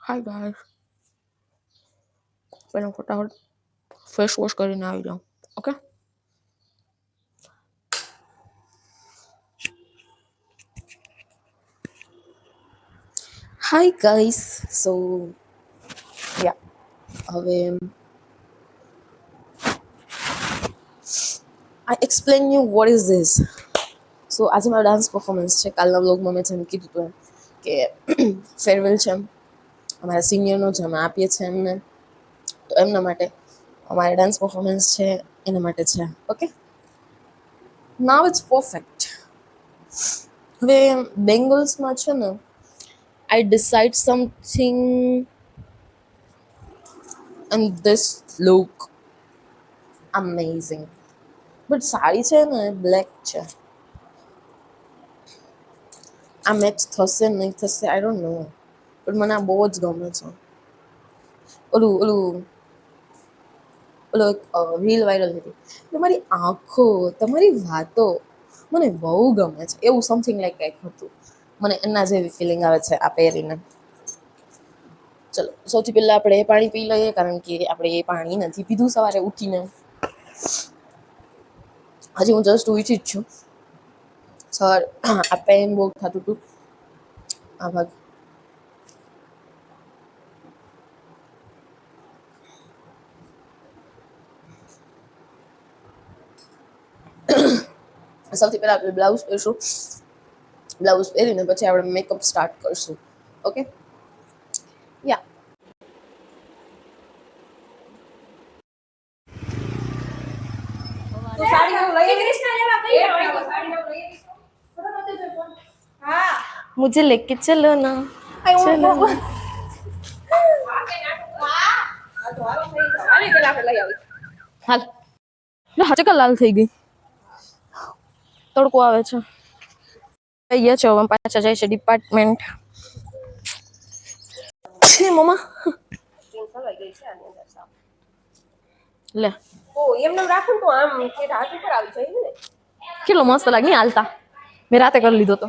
Hi guys, પહેલા ફટાફટ face wash કરીને આવી જાઉં. Okay, hi guys. So yeah, હવે I explain you what is this. So આજે મારો ડાન્સ પરફોર્મન્સ છે. કાલના વ્લોગમાં મેં જેમ કીધું હતું કે ફેરવેલ છે અમારા સિનિયરનો, જે અમે આપીએ છીએ એમને, તો એમના માટે અમારે ડાન્સ પરફોર્મન્સ છે, એના માટે છે. Okay, now it's perfect. હવે બેંગલ્સમાં છે ને, I decide something and this look amazing. But sari છે ને બ્લેક છે. આ મેચ થશે નહીં થશે આઈ ડોન્ટ નો, બટ મને આ બહુ જ ગમે છે. ઓલું ઓલું ઓલો રીલ વાયરલ હતી, તમારી આંખો, તમારી વાતો મને બહુ ગમે છે, એવું સમથિંગ લાઈક કંઈક હતું. મને એના જેવી ફિલિંગ આવે છે આ પહેરીને. ચલો, સૌથી પહેલાં આપણે એ પાણી પી લઈએ, કારણ કે આપણે એ પાણી નથી પીધું સવારે ઉઠીને. હજી હું જસ્ટ ઉઠી જ છું. સર આ પેન બહુ થતું હતું આ ભાગ. સૌથી પહેલાં આપણે બ્લાઉઝ પહેરશું. બ્લાઉઝ પહેરીને પછી આપણે મેકઅપ સ્ટાર્ટ કરશું. ઓકે, યા. मुझे लेके चलो ना, चलो. હાલ હાચે કા લાલ થઈ ગઈ, તડકો આવે છે. થઈ ગયા છે, હવે પાછા જાય છે ડિપાર્ટમેન્ટ. મમ્મા લે એમને રાખું તો આમ હાથ ઉપર આવી જાય ને. કેટલો મસ્ત લાગે નહીં હાલતા. મેં રાતે કરી લીધો તો.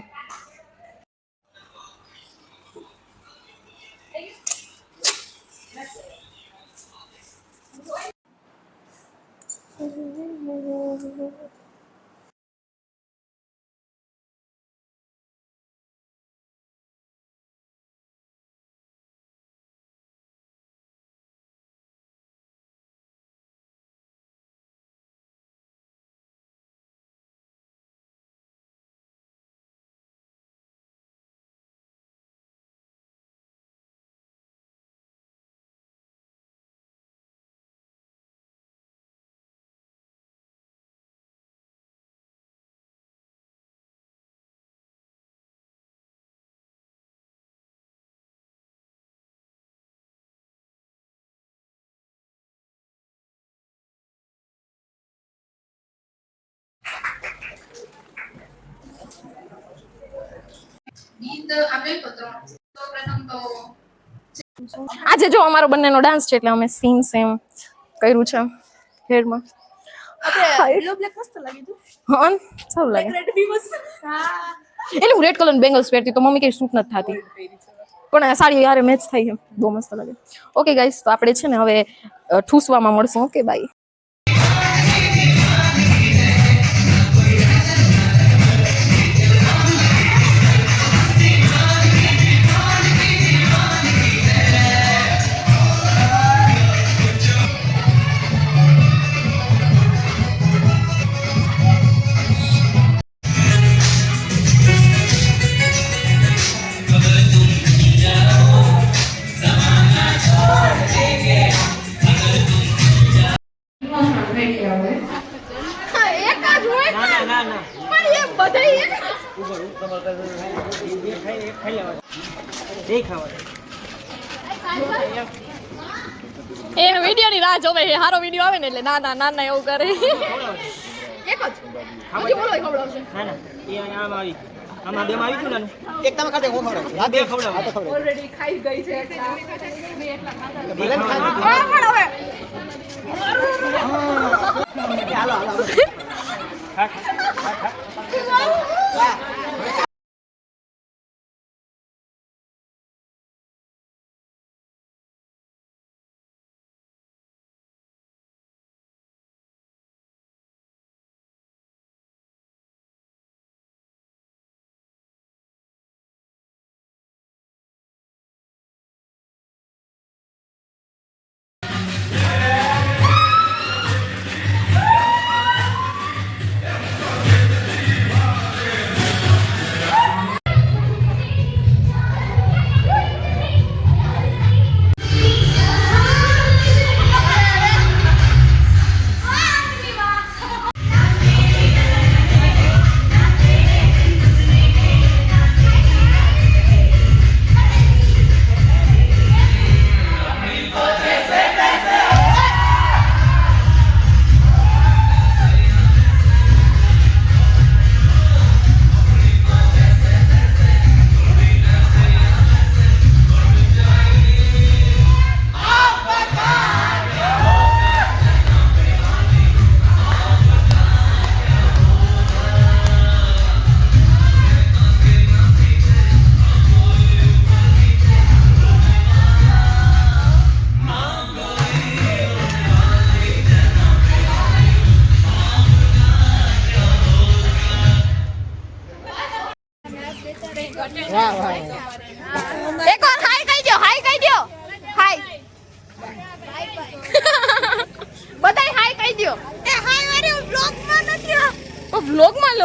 આજે જો અમારો બંનેનો ડાન્સ છે, એટલે અમે સેમ સેમ કર્યું છે હેરમાં. હા, સારું લાગે. એટલે હું રેડ કલર બેંગલ્સ પહેરતી તો મમ્મી કઈ શૂટ નથી થતી, પણ સાડી યારે મેચ થાય છે, બહુ મસ્ત લાગે. ઓકે ગાઈસ, તો આપણે છે ને હવે ઠૂસવામાં મળશું. Okay, by. એનો વિડિયો ની રાહ જોવે, સારો વિડિયો આવે ને એટલે ના ના ના ના એવું કરે. એક જ હજી બોલો ખવડાવશે. ના ના એ આમ આવી આમાં બે માં આવી ગયું ને એક તમે કાઢે હું ખવડાવ. આ બે ખવડાવ ઓલરેડી ખાઈ ગઈ છે એટલા મે એટલા ખાધા ભલે ખાધા પણ હવે હાલો હાલો ખા ખા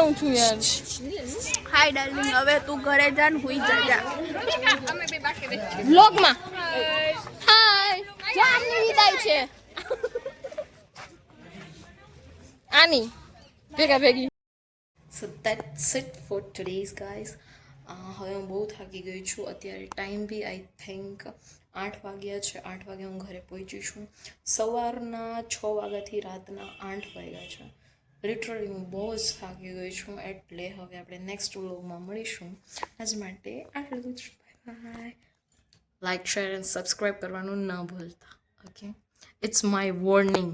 જાઉં છું યાર. હાય ડાર્લિંગ, હવે તું ઘરે જા ને હુઈ જા. વ્લોગમાં હાય જાનની વિદાય છે આની ભેગા ભેગી. સો that's it four today's guys. હવે હું બહુ થાકી ગઈ છું. અત્યારે ટાઈમ બી આઈ થિંક 8 વાગ્યા છે. 8 વાગે હું ઘરે પહોંચી છું. સવારના 6 વાગ્યાથી રાતના 8 વાગ્યા છે. લિટરલી હું બહુ જ થાકી ગઈ છું. એટલે હવે આપણે નેક્સ્ટ વ્લોગમાં મળીશું. આજ માટે આટલું જ. Bye. Like share and subscribe કરવાનું ન ભૂલતા. Okay, it's my warning.